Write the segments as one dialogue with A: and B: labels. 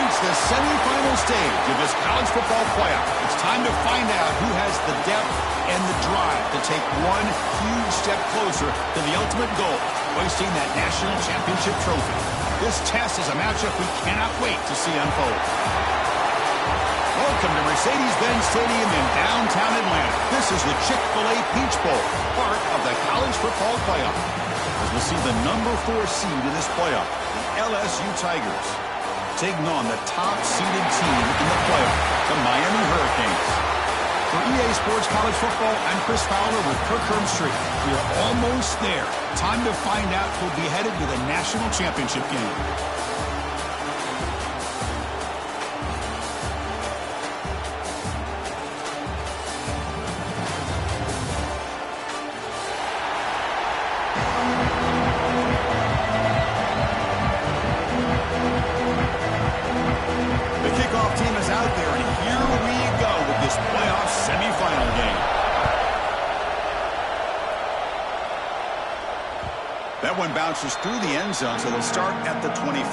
A: reached the semifinal stage of this college football playoff. It's time to find out who has the depth and the drive to take one huge step closer to the ultimate goal, hoisting that national championship trophy. This test is a matchup we cannot wait to see unfold. Welcome to Mercedes-Benz Stadium in downtown Atlanta. This is the Chick-fil-A Peach Bowl, part of the college football playoff. As we'll see the number 4 seed in this playoff, the LSU Tigers, taking on the top-seeded team in the playoff, the Miami Hurricanes. For EA Sports College Football, I'm Chris Fowler with Kirk Herbstreit. We are almost there. Time to find out who'll be headed to the national championship game. That one bounces through the end zone, so they'll start at the 25.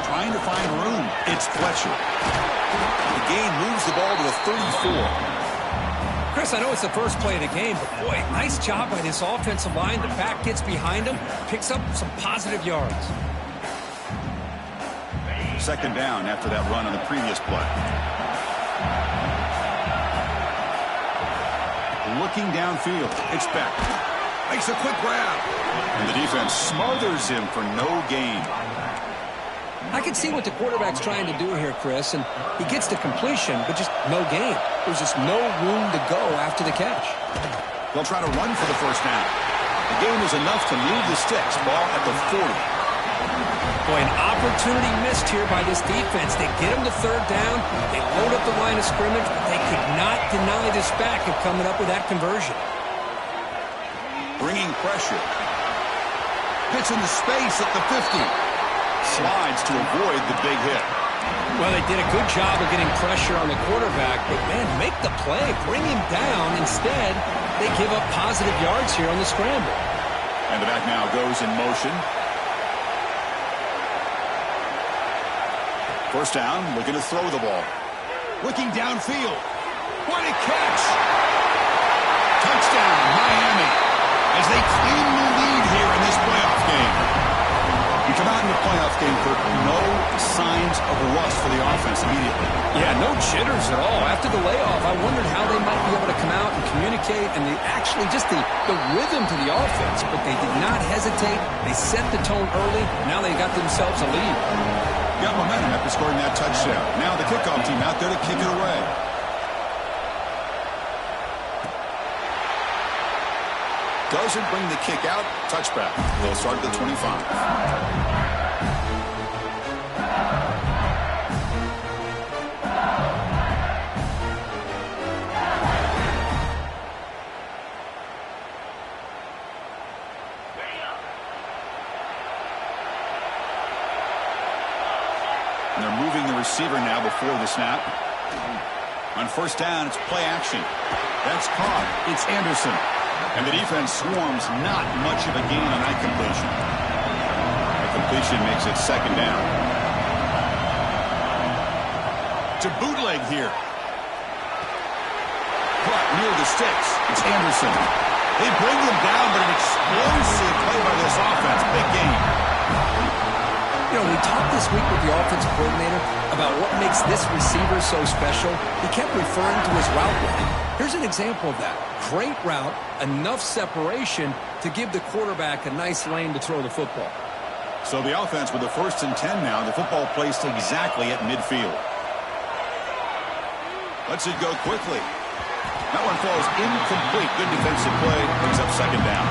A: Trying to find room. It's Fletcher. The game moves the ball to the 34.
B: Chris, I know it's the first play of the game, but boy, nice job by this offensive line. The back gets behind him, picks up some positive yards.
A: Second down after that run on the previous play. Looking downfield, it's Beck. Makes a quick grab. And the defense smothers him for no gain.
B: I can see what the quarterback's trying to do here, Chris, and he gets the completion, but just no gain. There's just no room to go after the catch.
A: They'll try to run for the first down. The gain is enough to move the sticks. Ball at the 40.
B: Boy, an opportunity missed here by this defense. They get him to third down. They load up the line of scrimmage, but they could not deny this back of coming up with that conversion.
A: Bringing pressure. Hits into space at the 50. Slides to avoid the big hit.
B: Well, they did a good job of getting pressure on the quarterback, but, man, make the play. Bring him down. Instead, they give up positive yards here on the scramble.
A: And the back now goes in motion. First down, looking to throw the ball. Looking downfield. What a catch! Touchdown, Miami, as they claim the lead here in this playoff game. You come out in the playoff game, Kirk, no signs of rust for the offense immediately.
B: Yeah, no jitters at all. After the layoff, I wondered how they might be able to come out and communicate, and actually just the rhythm to the offense. But they did not hesitate. They set the tone early. Now they got themselves a lead.
A: Got momentum after scoring that touchdown. Now the kickoff team out there to kick it away. Doesn't bring the kick out. Touchback. They'll start at the 25. And they're moving the receiver now before the snap. On first down, it's play action. That's caught. It's Anderson. And the defense swarms, not much of a gain on that completion. The completion makes it second down. To bootleg here. Caught near the sticks. It's Anderson. They bring him down, but an explosive play by this offense. Big game.
B: You know, we talked this week with the offensive coordinator about what makes this receiver so special. He kept referring to his route running. Here's an example of that. Great route, enough separation to give the quarterback a nice lane to throw the football.
A: So the offense with the 1st and 10 now, the football placed exactly at midfield. Lets it go quickly. That one falls incomplete. Good defensive play, brings up second down.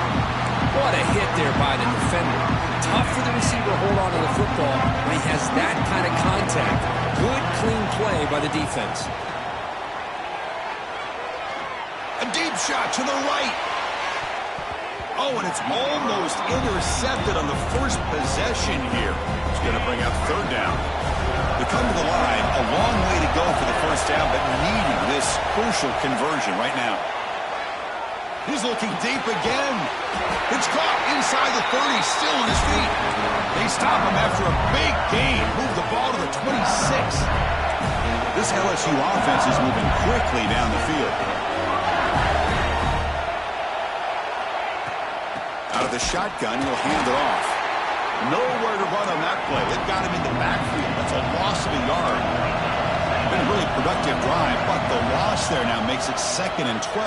B: What a hit there by the defender. Tough for the receiver to hold on to the football when he has that kind of contact. Good, clean play by the defense. A deep shot to the right.
A: Oh, and it's almost intercepted on the first possession here. It's going to bring up third down. They come to the line, a long way to go for the first down, but needing this crucial conversion right now. He's looking deep again. It's caught inside the 30, still on his feet. They stop him after a big gain. Move the ball to the 26. This LSU offense is moving quickly down the field. Out of the shotgun, he'll hand it off. Nowhere to run on that play. It got him in the backfield. That's a loss of a yard. Been a really productive drive, but the loss there now makes it 2nd and 12.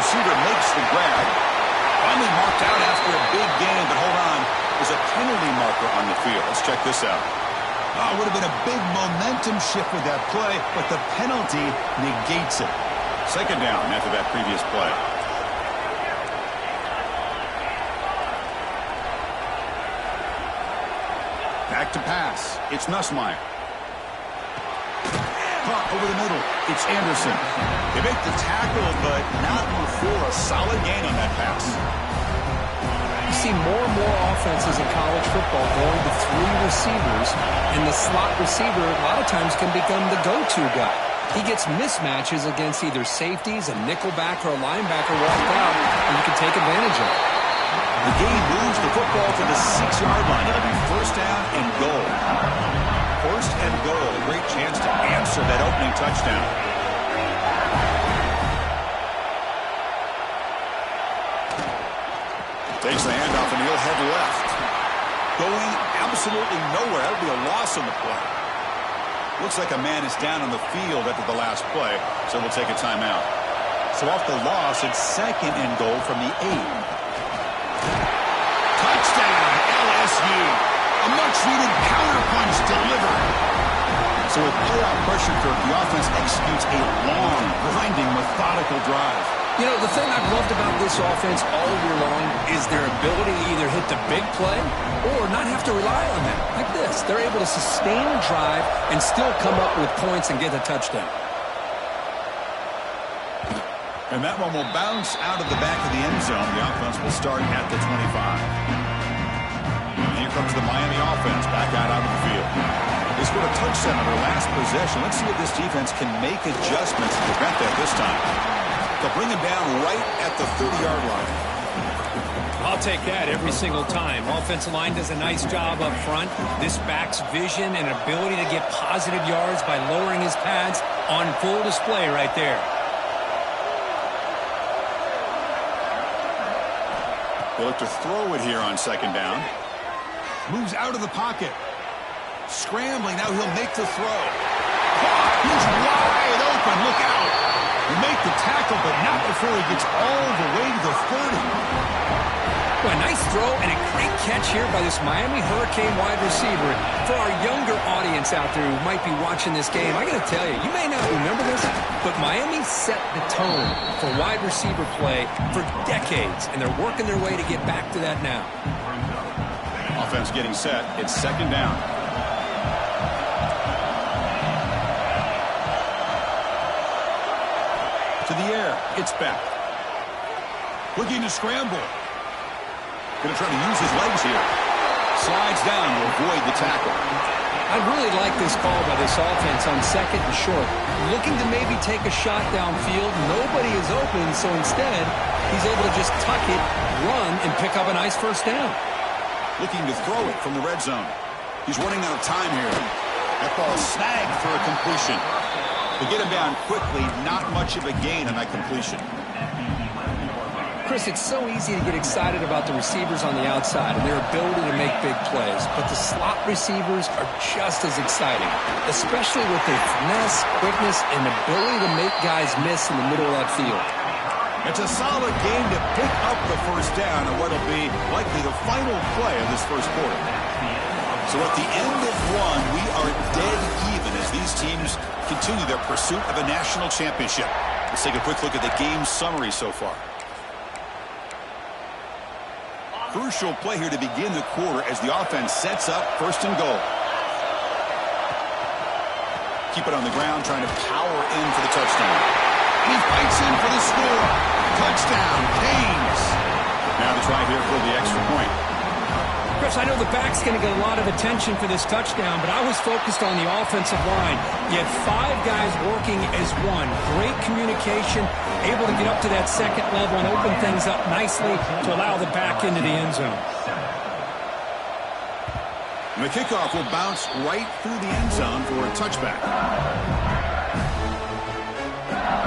A: Receiver makes the grab. Finally marked out after a big gain, but hold on. There's a penalty marker on the field. Let's check this out. It would have been a big momentum shift with that play, but the penalty negates it. 2nd down after that previous play. Back to pass. It's Nussmeier. Caught over the middle. It's Anderson. They make the tackle, but not before a solid gain on that pass.
B: You see more and more offenses in college football going to 3 receivers, and the slot receiver a lot of times can become the go-to guy. He gets mismatches against either safeties, a nickelback, or a linebacker walked out, and you can take advantage of it.
A: The game moves the football to the 6-yard line. It'll be first down and goal. First and goal. A great chance to answer that opening touchdown. Takes the handoff and he'll head left. Going absolutely nowhere. That'll be a loss on the play. Looks like a man is down on the field after the last play, so we'll take a timeout. So off the loss, it's 2nd and goal from the 8. Touchdown, LSU. A much-needed counterpunch delivered. So with playoff pressure, Kirk, the offense executes a long, grinding, methodical drive.
B: You know, the thing I've loved about this offense all year long is their ability to either hit the big play or not have to rely on that. Like this. They're able to sustain a drive and still come up with points and get a touchdown.
A: And that one will bounce out of the back of the end zone. The offense will start at the 25. And here comes the Miami offense back out onto the field. They scored a touchdown on their last possession. Let's see if this defense can make adjustments to prevent that this time. They'll bring him down right at the 30-yard line.
B: I'll take that every single time. Offensive line does a nice job up front. This back's vision and ability to get positive yards by lowering his pads on full display right there.
A: They look to throw it here on 2nd down. Moves out of the pocket. Scrambling. Now he'll make the throw. He's wide open. Look out. He'll make the tackle, but not before he gets all the way to the 30.
B: Well, a nice throw and a great catch here by this Miami Hurricane wide receiver. For our younger audience out there who might be watching this game, I got to tell you, you may not remember this, but Miami set the tone for wide receiver play for decades, and they're working their way to get back to that now.
A: Offense getting set. It's 2nd down. To the air. It's back. Looking to scramble. Going to try to use his legs here. Slides down to avoid the tackle.
B: I really like this call by this offense on 2nd and short. Looking to maybe take a shot downfield. Nobody is open, so instead, he's able to just tuck it, run, and pick up a nice first down.
A: Looking to throw it from the red zone. He's running out of time here. That ball snagged for a completion. They get him down quickly. Not much of a gain on that completion.
B: Chris, it's so easy to get excited about the receivers on the outside and their ability to make big plays, but the slot receivers are just as exciting, especially with their finesse, quickness, and ability to make guys miss in the middle of that field.
A: It's a solid game to pick up the first down on what will be likely the final play of this first quarter. So at the end of one, we are dead even as these teams continue their pursuit of a national championship. Let's take a quick look at the game summary so far. Crucial play here to begin the quarter as the offense sets up 1st and goal. Keep it on the ground, trying to power in for the touchdown. And he fights in for the score. Touchdown, Canes. Now to try here for the extra point.
B: Chris, I know the back's going to get a lot of attention for this touchdown, but I was focused on the offensive line. You had 5 guys working as one. Great communication, able to get up to that second level and open things up nicely to allow the back into the end zone.
A: And the kickoff will bounce right through the end zone for a touchback.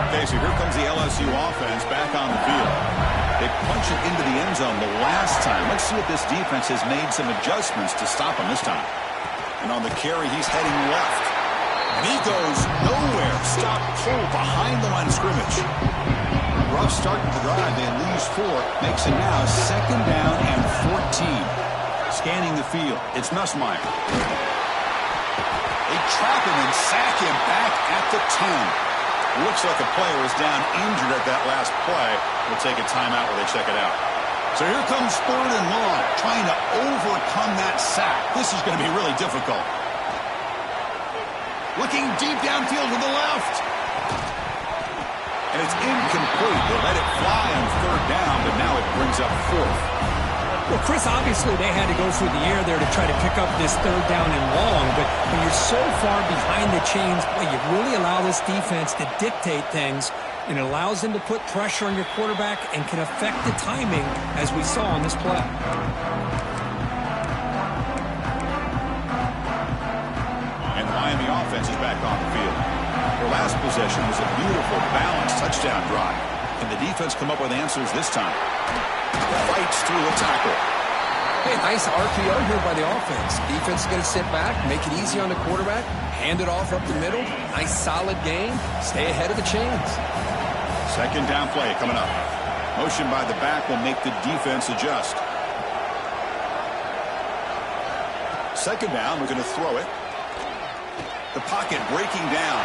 A: Okay, so here comes the LSU offense back on the field. They punch it into the end zone the last time. Let's see if this defense has made some adjustments to stop him this time. And on the carry, he's heading left. And he goes nowhere. Stop cold behind the line of scrimmage. Rough start to the drive. They lose 4. Makes it now 2nd down and 14. Scanning the field. It's Nussmeier. They trap him and sack him back at the 10. Looks like a player is down injured at that last play. We'll take a timeout while they check it out. So here comes 3rd and long, trying to overcome that sack. This is going to be really difficult. Looking deep downfield to the left. And it's incomplete. They let it fly on 3rd down, but now it brings up 4th.
B: Well, Chris, obviously they had to go through the air there to try to pick up this 3rd down and long, but when you're so far behind the chains, boy, you really allow this defense to dictate things, and it allows them to put pressure on your quarterback and can affect the timing, as we saw on this play.
A: And the Miami offense is back on the field. Their last possession was a beautiful, balanced touchdown drive. Can the defense come up with answers this time? Fights through a tackle.
B: Hey, nice RPO here by the offense. Defense is going to sit back, make it easy on the quarterback, hand it off up the middle. Nice solid game. Stay ahead of the chains.
A: 2nd down play coming up. Motion by the back will make the defense adjust. 2nd down, we're going to throw it. The pocket breaking down.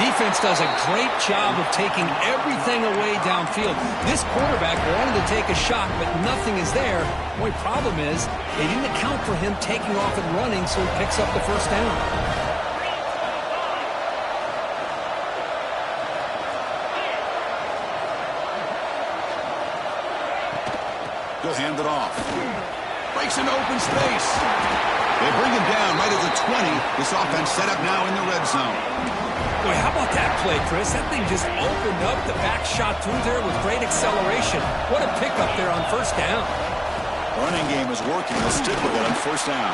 B: Defense does a great job of taking everything away downfield. This quarterback wanted to take a shot, but nothing is there. The only problem is they didn't account for him taking off and running, so he picks up the 1st down.
A: He'll hand it off. Breaks into open space. They bring him down right at the 20. This offense set up now in the red zone.
B: Boy, how about that play, Chris? That thing just opened up. The back shot through there with great acceleration. What a pickup there on 1st down.
A: Running game is working. They'll stick with it on 1st down.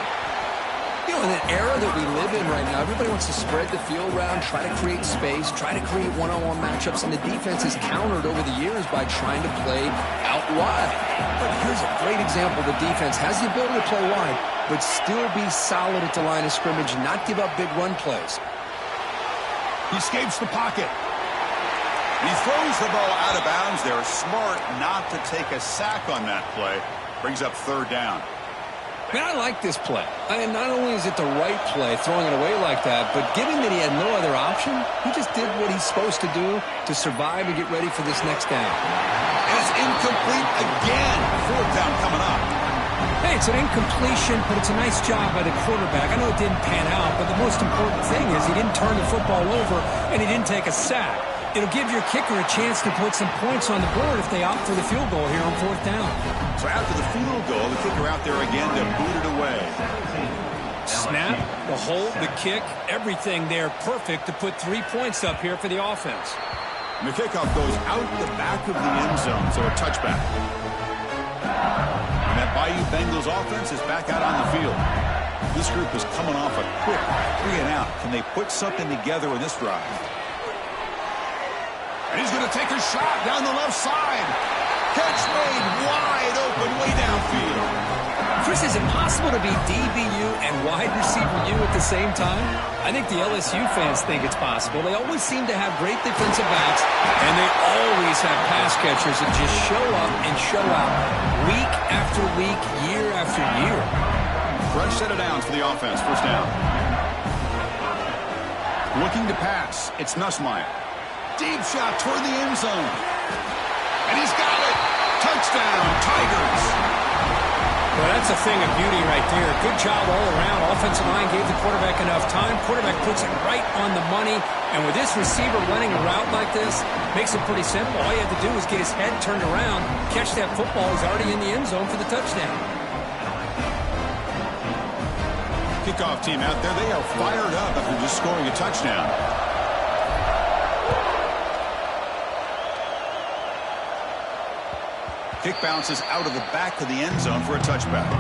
B: You know, in an era that we live in right now, everybody wants to spread the field around, try to create space, try to create one-on-one matchups, and the defense has countered over the years by trying to play out wide. But here's a great example. The defense has the ability to play wide, but still be solid at the line of scrimmage, not give up big run plays.
A: He escapes the pocket. He throws the ball out of bounds. They're smart not to take a sack on that play. Brings up 3rd down.
B: Man, I like this play. And not only is it the right play, throwing it away like that, but given that he had no other option, he just did what he's supposed to do to survive and get ready for this next down.
A: And it's incomplete again. 4th down coming up.
B: Hey, it's an incompletion, but it's a nice job by the quarterback. I know it didn't pan out, but the most important thing is he didn't turn the football over and he didn't take a sack. It'll give your kicker a chance to put some points on the board if they opt for the field goal here on 4th down.
A: So after the field goal, the kicker out there again to boot it away.
B: Snap, the hold, the kick, everything there perfect to put 3 points up here for the offense.
A: And the kickoff goes out the back of the end zone, so a touchback. And that Bayou Bengals offense is back out on the field. This group is coming off a quick 3 and out. Can they put something together in this drive? And he's going to take a shot down the left side. Catch made wide open way downfield.
B: Chris, is it possible to be DBU and wide receiver U at the same time? I think the LSU fans think it's possible. They always seem to have great defensive backs, and they always have pass catchers that just show up and show out week after week, year after year.
A: Fresh set of downs for the offense. 1st down. Looking to pass. It's Nussmeier. Deep shot toward the end zone. And he's got it. Touchdown, Tigers.
B: Well, that's a thing of beauty right there. Good job all around. Offensive line gave the quarterback enough time. Quarterback puts it right on the money. And with this receiver running a route like this, makes it pretty simple. All you have to do is get his head turned around, catch that football. He's already in the end zone for the touchdown.
A: Kickoff team out there. They are fired up after just scoring a touchdown. Kick bounces out of the back of the end zone for a touchback.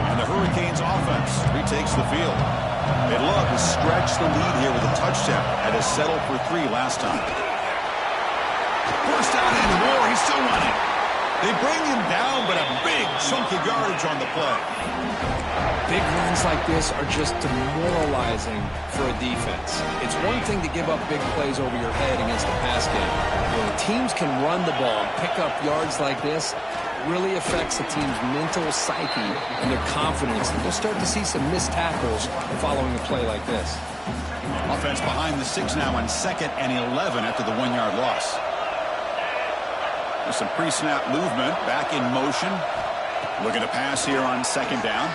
A: And the Hurricanes offense retakes the field. They'd love to stretch the lead here with a touchdown. Had to settle for 3 last time. First down and more. He's still running. They bring him down, but a big chunk of yardage on the play.
B: Big runs like this are just demoralizing for a defense. It's one thing to give up big plays over your head against the pass game. When teams can run the ball and pick up yards like this, it really affects the team's mental psyche and their confidence. And you'll start to see some missed tackles following a play like this.
A: Offense behind the 6 now on 2nd and 11 after the 1-yard loss. There's some pre-snap movement, back in motion. Looking to pass here on 2nd down.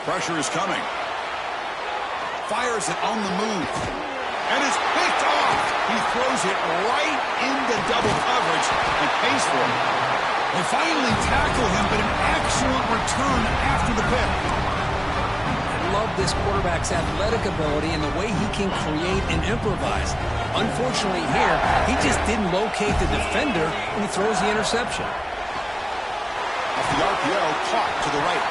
A: Pressure is coming. Fires it on the move. And it's picked off. He throws it right into double coverage and pays for it. They finally tackle him, but an excellent return after the pick.
B: I love this quarterback's athletic ability and the way he can create and improvise. Unfortunately here, he just didn't locate the defender when he throws the interception.
A: Off the RPO, caught to the right.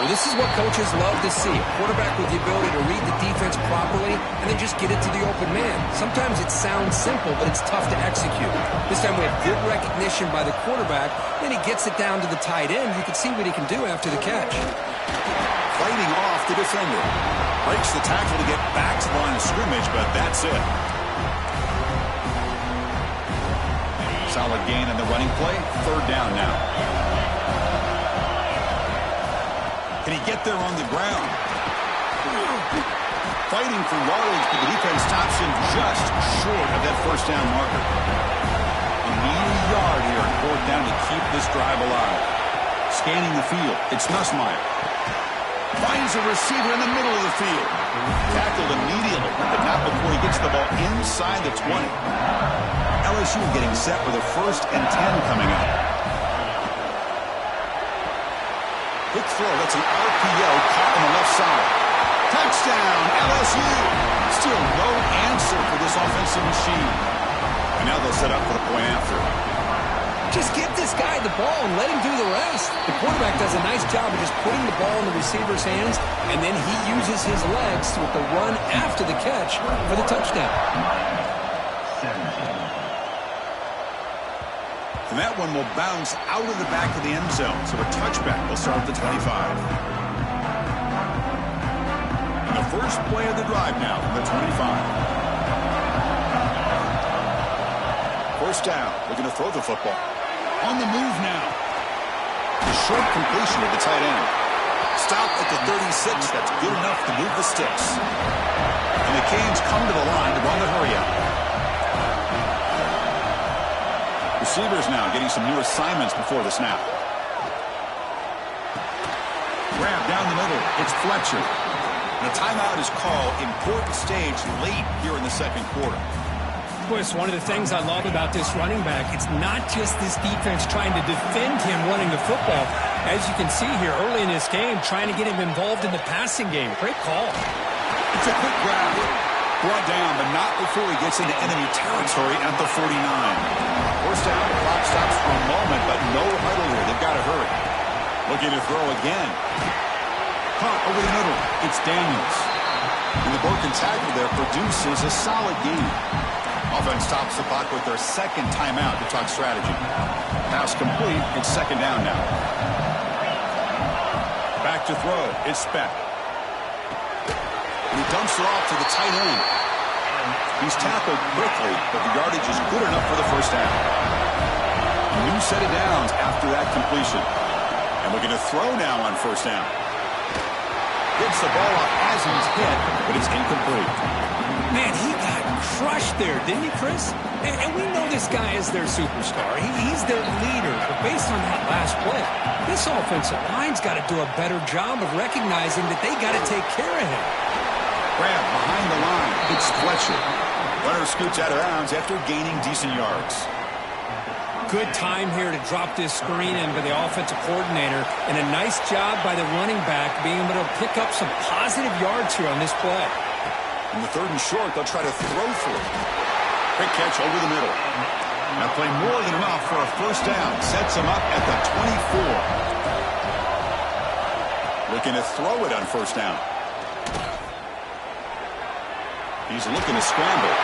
B: Well, this is what coaches love to see. A quarterback with the ability to read the defense properly and then just get it to the open man. Sometimes it sounds simple, but it's tough to execute. This time we have good recognition by the quarterback. Then he gets it down to the tight end. You can see what he can do after the catch.
A: Fighting off the defender. Breaks the tackle to get back to the line of scrimmage, but that's it. Solid gain on the running play. 3rd down now. Can he get there on the ground? Fighting for yardage, but the defense stops him just short of that 1st down marker. You need a yard here on 4th down to keep this drive alive. Scanning the field, it's Nussmeier. Finds a receiver in the middle of the field. Tackled immediately, but not before he gets the ball inside the 20. LSU getting set for the 1st and 10 coming up. Quick throw, that's an RPO caught on the left side. Touchdown, LSU. Still no answer for this offensive machine. And now they'll set up for the point after.
B: Just give this guy the ball and let him do the rest. The quarterback does a nice job of just putting the ball in the receiver's hands, and then he uses his legs with the run after the catch for the touchdown.
A: And that one will bounce out of the back of the end zone. So a touchback will start at the 25. And the first play of the drive now from the 25. First down. Looking to throw the football. On the move now. The short completion of the tight end. Stop at the 36. That's good enough to move the sticks. And the Canes come to the line to run the hurry up. Receivers now getting some new assignments before the snap. Grab down the middle. It's Fletcher. The timeout is called. Important stage late here in the 2nd quarter.
B: It's one of the things I love about this running back. It's not just this defense trying to defend him running the football. As you can see here early in this game, trying to get him involved in the passing game. Great call.
A: It's a quick grab. Brought down, but not before he gets into enemy territory at the 49. First down, the clock stops for a moment, but no huddle here. They've got to hurry. Looking to throw again. Caught over the middle. It's Daniels. And the broken tackle there produces a solid gain. Offense stops the clock with their 2nd timeout to talk strategy. Pass complete. It's 2nd down now. Back to throw. It's Speck. He dumps it off to the tight end. He's tackled quickly, but the yardage is good enough for the 1st down. New set of downs after that completion. And looking to throw now on 1st down. Gets the ball up as he's hit, but it's incomplete.
B: Man, he got crushed there, didn't he, Chris? And we know this guy is their superstar. He's their leader. But based on that last play, this offensive line's got to do a better job of recognizing that they got to take care of him.
A: Grab behind the line. It's Fletcher. Runner scoots out of bounds after gaining decent yards.
B: Good time here to drop this screen in by the offensive coordinator, and a nice job by the running back being able to pick up some positive yards here on this play.
A: In the 3rd and short, they'll try to throw for it. Quick catch over the middle. That play more than enough for a first down. Sets him up at the 24. Looking to throw it on first down. He's looking to scramble.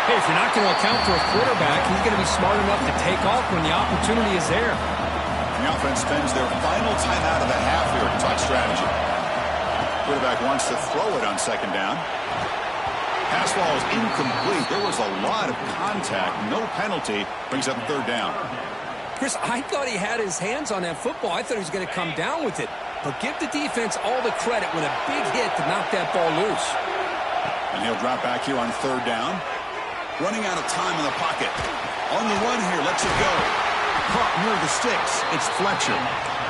B: Hey, if you're not going to account for a quarterback, he's going to be smart enough to take off when the opportunity is there.
A: The offense spends their final timeout of the half here to talk strategy. Quarterback wants to throw it on second down. Pass ball is incomplete. There was a lot of contact. No penalty. Brings up 3rd down.
B: Chris, I thought he had his hands on that football. I thought he was going to come down with it. But give the defense all the credit with a big hit to knock that ball loose.
A: And he'll drop back here on 3rd down. Running out of time in the pocket. On the run here, lets it go. Caught near the sticks. It's Fletcher.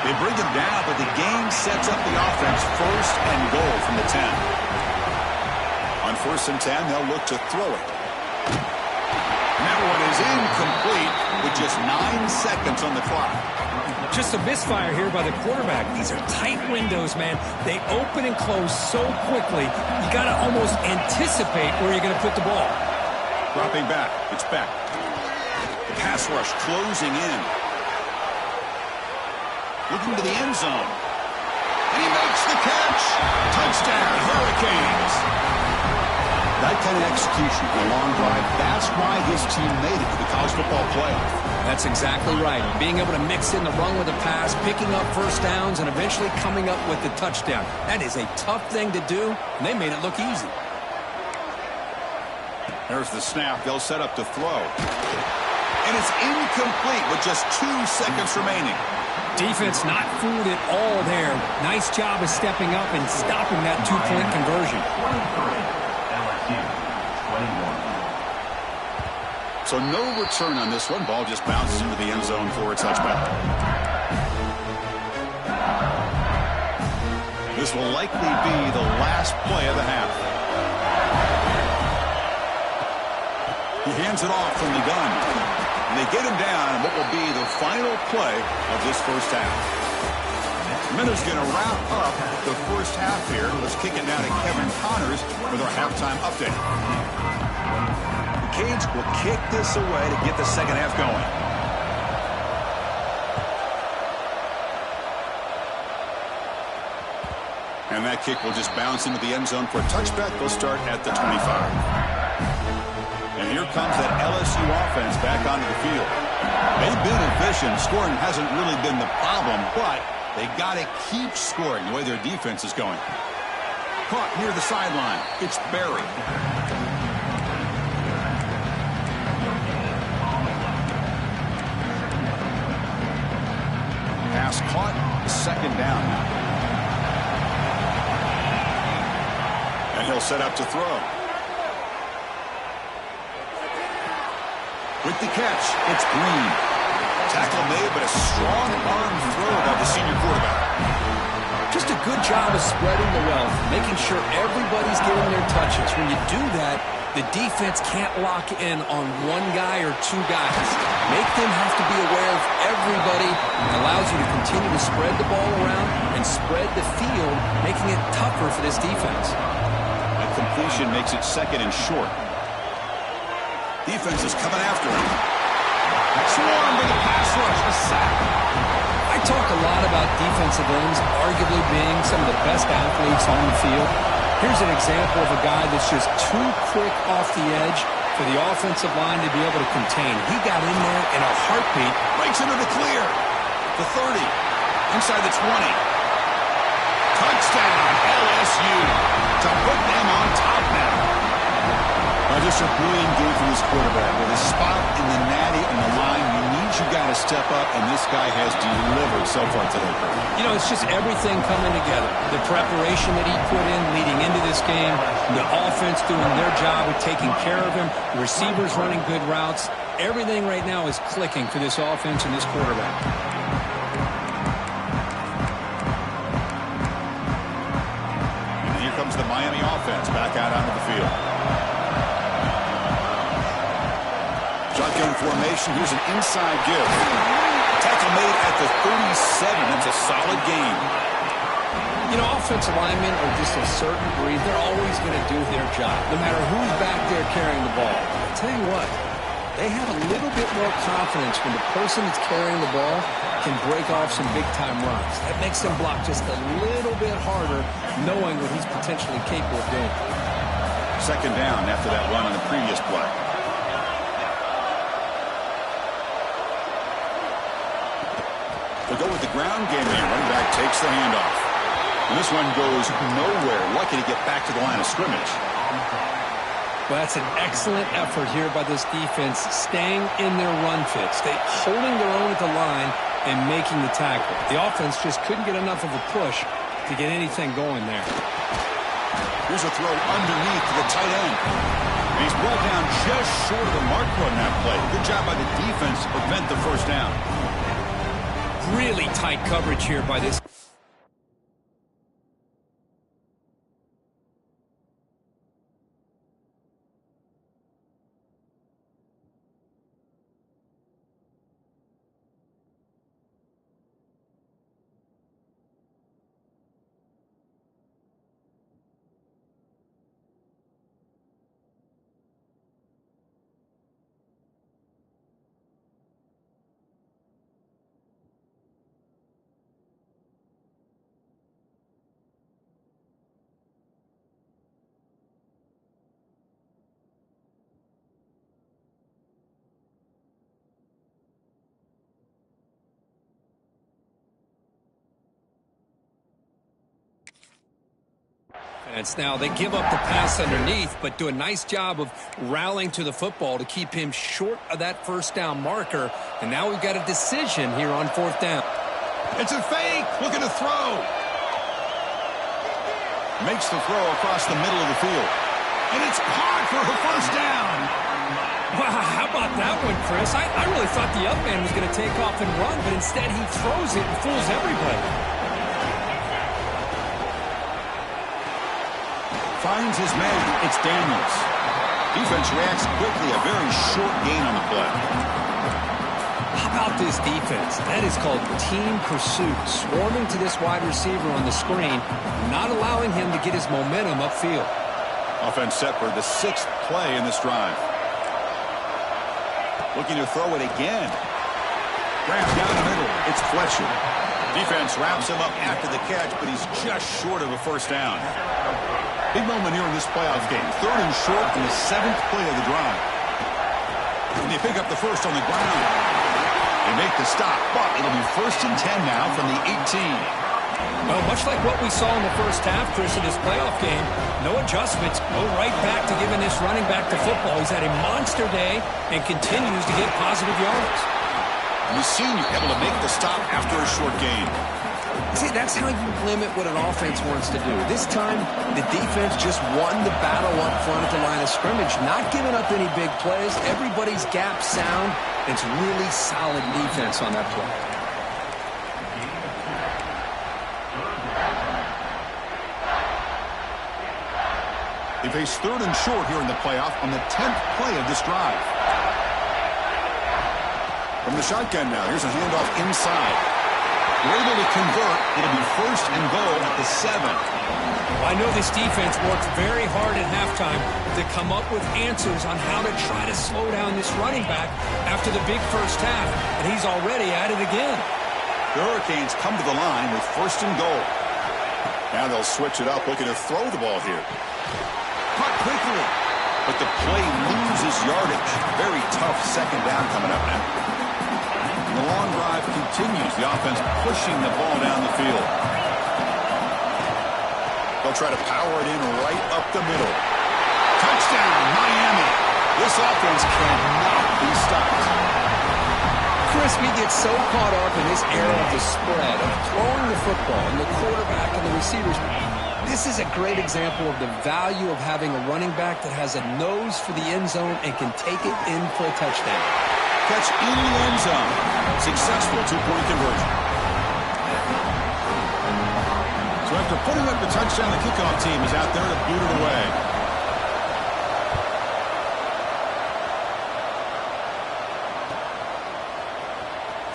A: They bring him down, but the game sets up the offense 1st and goal from the 10. On 1st and 10, they'll look to throw it. And that one is incomplete with just 9 seconds on the clock.
B: Just a misfire here by the quarterback. These are tight windows, man. They open and close so quickly, you got to almost anticipate where you're going to put the ball.
A: Dropping back. It's Beck. The pass rush closing in. Looking to the end zone. And he makes the catch. Touchdown, Hurricanes. That kind of execution on a long drive, that's why his team made it to the college football playoff.
B: That's exactly right. Being able to mix in the run with the pass, picking up first downs, and eventually coming up with the touchdown. That is a tough thing to do, and they made it look easy.
A: There's the snap. They'll set up to throw. And it's incomplete with just 2 seconds remaining.
B: Defense not fooled at all there. Nice job of stepping up and stopping that 2-point conversion.
A: So no return on this one. Ball just bounces into the end zone for a touchback. This will likely be the last play of the half. He hands it off from the gun. And they get him down in what will be the final play of this first half. Miller's going to wrap up the first half here. Let's kick it now to Kevin Connors with our halftime update. The Canes will kick this away to get the second half going. And that kick will just bounce into the end zone for a touchback. They'll start at the 25. And here comes that LSU offense back onto the field. They've been efficient. Scoring hasn't really been the problem, but they got to keep scoring the way their defense is going. Caught near the sideline. It's Barry. Pass caught. Second down. And he'll set up to throw. With the catch, it's Green. Tackle made, but a strong arm throw by the senior quarterback.
B: Just a good job of spreading the wealth, making sure everybody's getting their touches. When you do that, the defense can't lock in on one guy or 2 guys. Make them have to be aware of everybody. It allows you to continue to spread the ball around and spread the field, making it tougher for this defense.
A: That completion makes it second and short. Defense is coming after him. Swarm with a pass rush, a sack.
B: I talk a lot about defensive ends arguably being some of the best athletes on the field. Here's an example of a guy that's just too quick off the edge for the offensive line to be able to contain. He got in there in a heartbeat.
A: Breaks into the clear. The 30. Inside the 20. Touchdown, LSU. To put them on top now. Just a brilliant game for this quarterback. With a spot in the natty on the line, you need Sometimes you got to step up, and this guy has delivered so far today.
B: You know, it's just everything coming together. The preparation that he put in leading into this game, the offense doing their job of taking care of him, the receivers running good routes. Everything right now is clicking for this offense and this quarterback.
A: And here comes the Miami offense back out onto the field. Shotgun formation. Here's an inside give. Tackle made at the 37. That's a solid gain.
B: You know, offensive linemen are just a certain breed. They're always going to do their job, no matter who's back there carrying the ball. I'll tell you what, they have a little bit more confidence when the person that's carrying the ball can break off some big-time runs. That makes them block just a little bit harder, knowing what he's potentially capable of doing.
A: Second down after that run on the previous play. They'll go with the ground game here. Running back takes the handoff. And this one goes nowhere. Lucky to get back to the line of scrimmage.
B: Well, that's an excellent effort here by this defense, staying in their run fits. They holding their own at the line and making the tackle. The offense just couldn't get enough of a push to get anything going there.
A: Here's a throw underneath to the tight end. And he's brought down just short of the mark on that play. Good job by the defense to prevent the first down.
B: Really tight coverage here by this. And now they give up the pass underneath, but do a nice job of rallying to the football to keep him short of that first down marker. And now we've got a decision here on fourth down.
A: It's a fake. Looking to throw. Makes the throw across the middle of the field. And it's caught for a first down.
B: Wow, how about that one, Chris? I really thought the up man was going to take off and run, but instead he throws it and fools everybody.
A: Finds his man. It's Daniels. Defense reacts quickly. A very short gain on the play.
B: How about this defense? That is called team pursuit. Swarming to this wide receiver on the screen, not allowing him to get his momentum upfield.
A: Offense set for the 6th play in this drive. Looking to throw it again. Grab down the middle. It's Fletcher. Defense wraps him up after the catch, but he's just short of a first down. Big moment here in this playoff game. 3rd and short in the 7th play of the drive. And they pick up the first on the ground. They make the stop, but it'll be 1st and 10 now from the 18.
B: Well, much like what we saw in the first half, Chris, in this playoff game, no adjustments. Go right back to giving this running back the football. He's had a monster day and continues to get positive yards.
A: And the senior able to make the stop after a short gain.
B: See, that's how you limit what an offense wants to do. This time, the defense just won the battle up front at the line of scrimmage, not giving up any big plays. Everybody's gap sound. It's really solid defense on that play.
A: They face 3rd and short here in the playoff on the 10th play of this drive. From the shotgun now, here's a handoff inside. We're able to convert. It'll be 1st and goal at the 7.
B: I know this defense worked very hard at halftime to come up with answers on how to try to slow down this running back after the big first half, and he's already at it again.
A: The Hurricanes come to the line with 1st and goal. Now they'll switch it up, looking to throw the ball here. Caught quickly, but the play loses yardage. Very tough second down coming up now. The long drive continues. The offense pushing the ball down the field. They'll try to power it in right up the middle. Touchdown, Miami. This offense cannot be stopped.
B: Chris, we get so caught up in this era of the spread, of throwing the football, and the quarterback and the receivers. This is a great example of the value of having a running back that has a nose for the end zone and can take it in for a touchdown.
A: Catch in the end zone. Successful two-point conversion. So after putting up the touchdown, the kickoff team is out there to boot it away.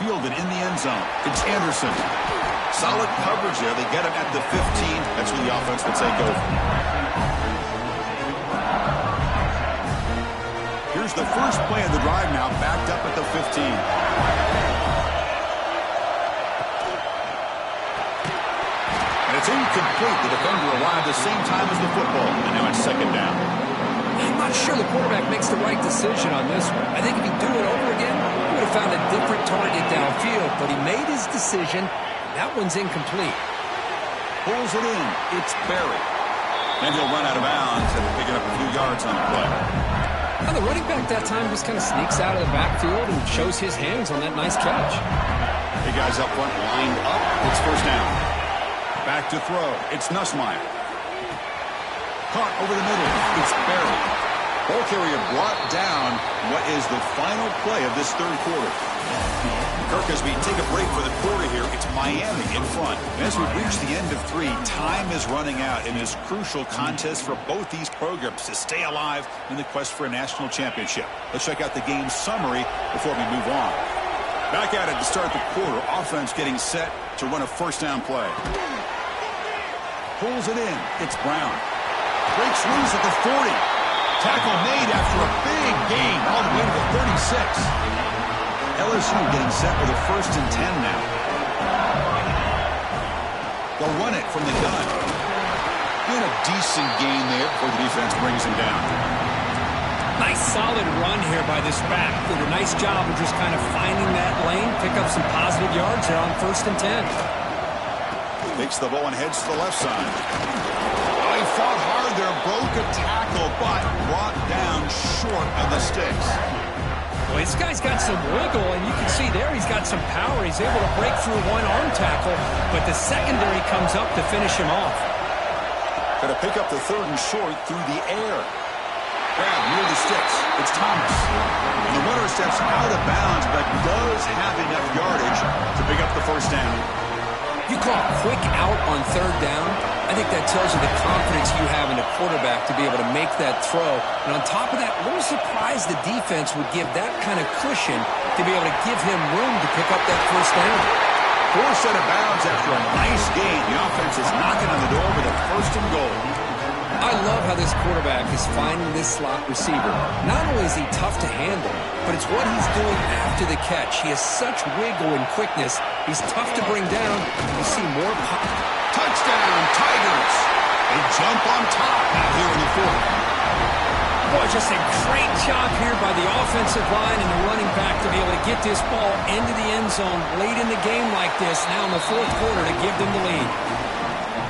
A: Fielded in the end zone. It's Anderson. Solid coverage there. They get him at the 15. That's where the offense will take over. Here's the first play of the drive now, backed up at the 15. And it's incomplete. The defender arrived the same time as the football. And now it's second down.
B: I'm not sure the quarterback makes the right decision on this one. I think if he'd do it over again, he would have found a different target downfield. But he made his decision. That one's incomplete.
A: Pulls it in. It's Berry. And he'll run out of bounds after picking up a few yards on the play.
B: Now the running back that time just kind of sneaks out of the backfield and shows his hands on that nice catch.
A: Big guys up front lined up. It's first down. Back to throw. It's Nussmeier. Caught over the middle. It's Berry. Ball carrier brought down. What is the final play of this third quarter? Kirk, as we take a break for the quarter here, it's Miami in front. And as we reach the end of 3, time is running out in this crucial contest for both these programs to stay alive in the quest for a national championship. Let's check out the game summary before we move on. Back at it to start the quarter. Offense getting set to run a first down play. Pulls it in. It's Brown. Breaks loose at the 40. Tackle made after a big gain all the way to the 36. LSU getting set with a 1st and 10 now. They'll run it from the gun. And a decent gain there before the defense brings him down.
B: Nice solid run here by this back. Did a nice job of just kind of finding that lane, pick up some positive yards there on 1st and 10.
A: Takes the ball and heads to the left side. Oh, he fought hard there, broke a tackle, but brought down short of the sticks.
B: Well, this guy's got some wiggle, and you can see there he's got some power. He's able to break through one arm tackle, but the secondary comes up to finish him off.
A: Going to pick up the 3rd and short through the air. Grab near the sticks. It's Thomas. And the runner steps out of bounds, but does have enough yardage to pick up the first down.
B: You call quick out on 3rd down. I think that tells you the confidence you have in a quarterback to be able to make that throw. And on top of that, a little surprised the defense would give that kind of cushion to be able to give him room to pick up that first down.
A: Forced out of bounds after a nice gain. The offense is knocking on the door with a 1st and goal.
B: I love how this quarterback is finding this slot receiver. Not only is he tough to handle, but it's what he's doing after the catch. He has such wiggle and quickness. He's tough to bring down. You see more pop.
A: Touchdown, Tigers. They jump on top out here in the 4th.
B: Boy, just a great job here by the offensive line and the running back to be able to get this ball into the end zone late in the game like this, now in the 4th quarter, to give them the lead.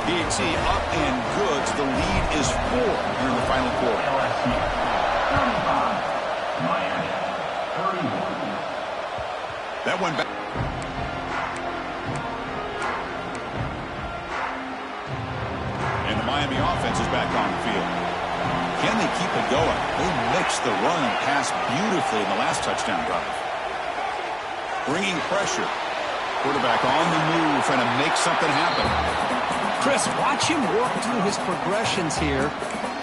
A: PAT up and good. The lead is 4 here in the final quarter. That one back. And the Miami offense is back on the field. Can they keep it going? They mixed the run and pass beautifully in the last touchdown drive. Bringing pressure. Quarterback on the move, trying to make something happen.
B: Chris, watch him work through his progressions here.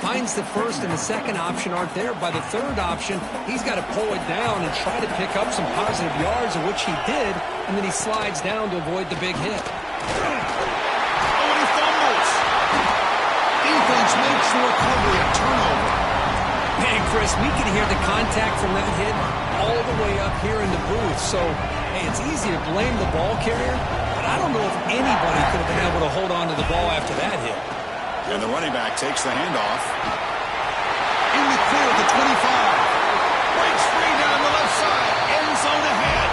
B: Finds the 1st and the 2nd option aren't there. By the 3rd option, he's got to pull it down and try to pick up some positive yards, of which he did, and then he slides down to avoid the big hit.
A: Oh, and he fumbles. Defense makes the recovery, a turnover.
B: Man, Chris, we can hear the contact from that hit all the way up here in the booth. So, hey, it's easy to blame the ball carrier, but I don't know if anybody could have been able to hold on to the ball after that hit.
A: And the running back takes the handoff. In the clear at the 25. Breaks free down the left side. End zone ahead.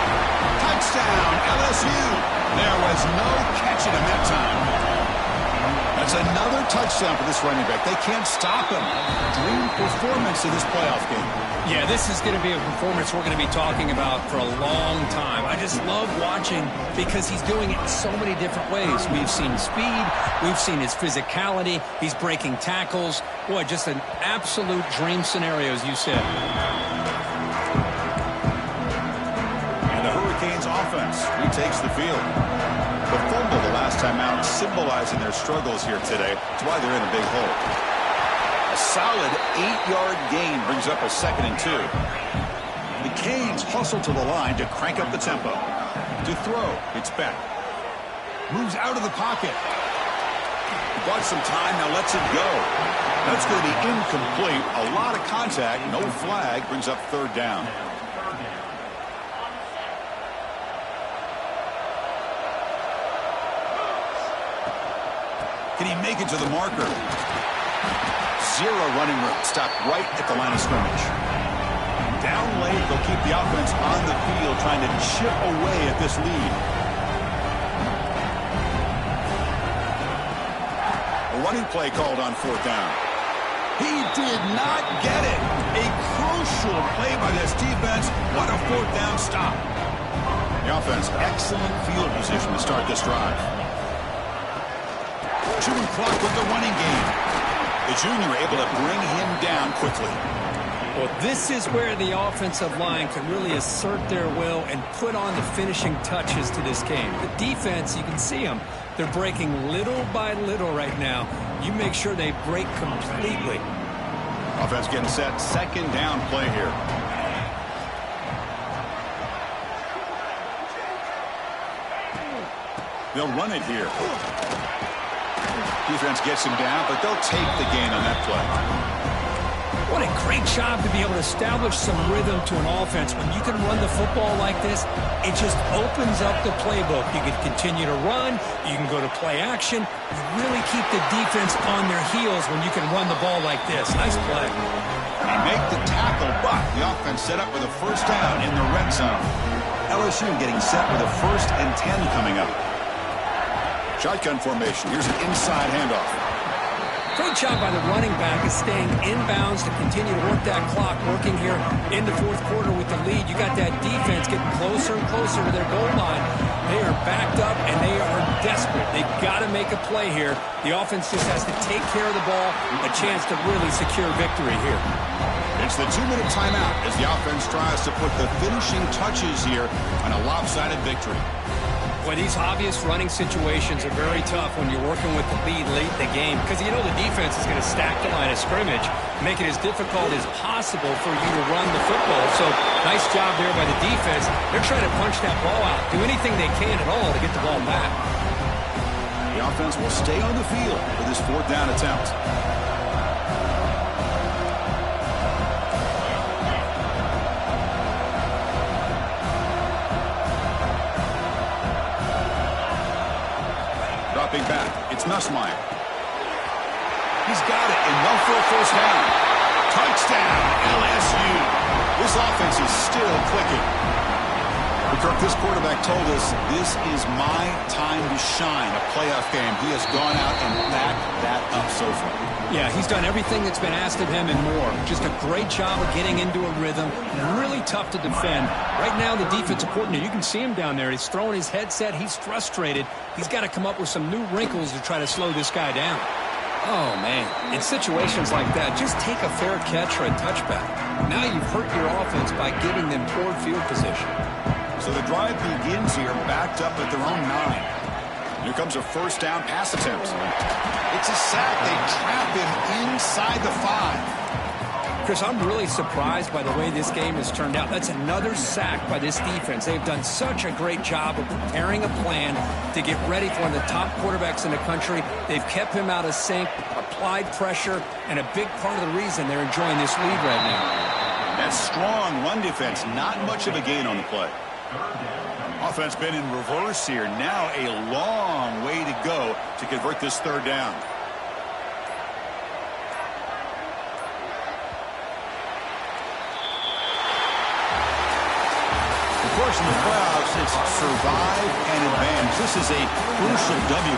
A: Touchdown, LSU. There was no catching him that time. That's another touchdown for this running back. They can't stop him. Dream performance in this playoff game.
B: Yeah, this is going to be a performance we're going to be talking about for a long time. I just love watching because he's doing it in so many different ways. We've seen speed. We've seen his physicality. He's breaking tackles. Boy, just an absolute dream scenario, as you said.
A: And the Hurricanes offense retakes the field. The fumble the last time out symbolizing their struggles here today. That's why they're in a big hole. A solid 8-yard gain brings up a 2nd and 2. The Canes hustle to the line to crank up the tempo. To throw, it's Beck. Moves out of the pocket. Bought some time, now lets it go. That's going to be incomplete. A lot of contact, no flag, brings up 3rd down. Can he make it to the marker? Zero running room. Stopped right at the line of scrimmage. Down late, they'll keep the offense on the field trying to chip away at this lead. A running play called on 4th down. He did not get it. A crucial play by this defense. What a 4th down stop. The offense, excellent field position to start this drive. Chewing clock with the running game. The junior able to bring him down quickly.
B: Well, this is where the offensive line can really assert their will and put on the finishing touches to this game. The defense, you can see them. They're breaking little by little right now. You make sure they break completely.
A: Offense getting set. 2nd down play here. They'll run it here. Defense gets him down, but they'll take the gain on that play.
B: What a great job to be able to establish some rhythm to an offense. When you can run the football like this, it just opens up the playbook. You can continue to run. You can go to play action. You really keep the defense on their heels when you can run the ball like this. Nice play.
A: They make the tackle, but the offense set up with a 1st down in the red zone. LSU getting set with a 1st and 10 coming up. Shotgun formation. Here's an inside handoff.
B: Great job by the running back is staying inbounds to continue to work that clock, working here in the 4th quarter with the lead. You got that defense getting closer and closer to their goal line. They are backed up, and they are desperate. They've got to make a play here. The offense just has to take care of the ball, a chance to really secure victory here.
A: It's the 2-minute timeout as the offense tries to put the finishing touches here on a lopsided victory.
B: Well, these obvious running situations are very tough when you're working with the lead late in the game because you know the defense is going to stack the line of scrimmage, make it as difficult as possible for you to run the football. So nice job there by the defense. They're trying to punch that ball out, do anything they can at all to get the ball back.
A: The offense will stay on the field for this 4th down attempt. Dropping back, it's Nussmeier. He's got it, enough for a 1st down. Touchdown, LSU. This offense is still clicking. Kirk, this quarterback told us this is my time to shine, a playoff game. He has gone out and backed that up so far.
B: Yeah, he's done everything that's been asked of him and more. Just a great job of getting into a rhythm. Really tough to defend. Right now, the defensive coordinator, you can see him down there. He's throwing his headset. He's frustrated. He's got to come up with some new wrinkles to try to slow this guy down. Oh, man. In situations like that, just take a fair catch or a touchback. Now you've hurt your offense by giving them poor field position.
A: So the drive begins here, backed up at their own 9. Here comes a 1st down pass attempt. It's a sack. They trap him inside the 5.
B: Chris, I'm really surprised by the way this game has turned out. That's another sack by this defense. They've done such a great job of preparing a plan to get ready for one of the top quarterbacks in the country. They've kept him out of sync, applied pressure, and a big part of the reason they're enjoying this lead right now.
A: That strong run defense, not much of a gain on the play. Offense been in reverse here. Now a long way to go to convert this 3rd down. Of course, in the playoffs, it's survive and advance. This is a crucial W.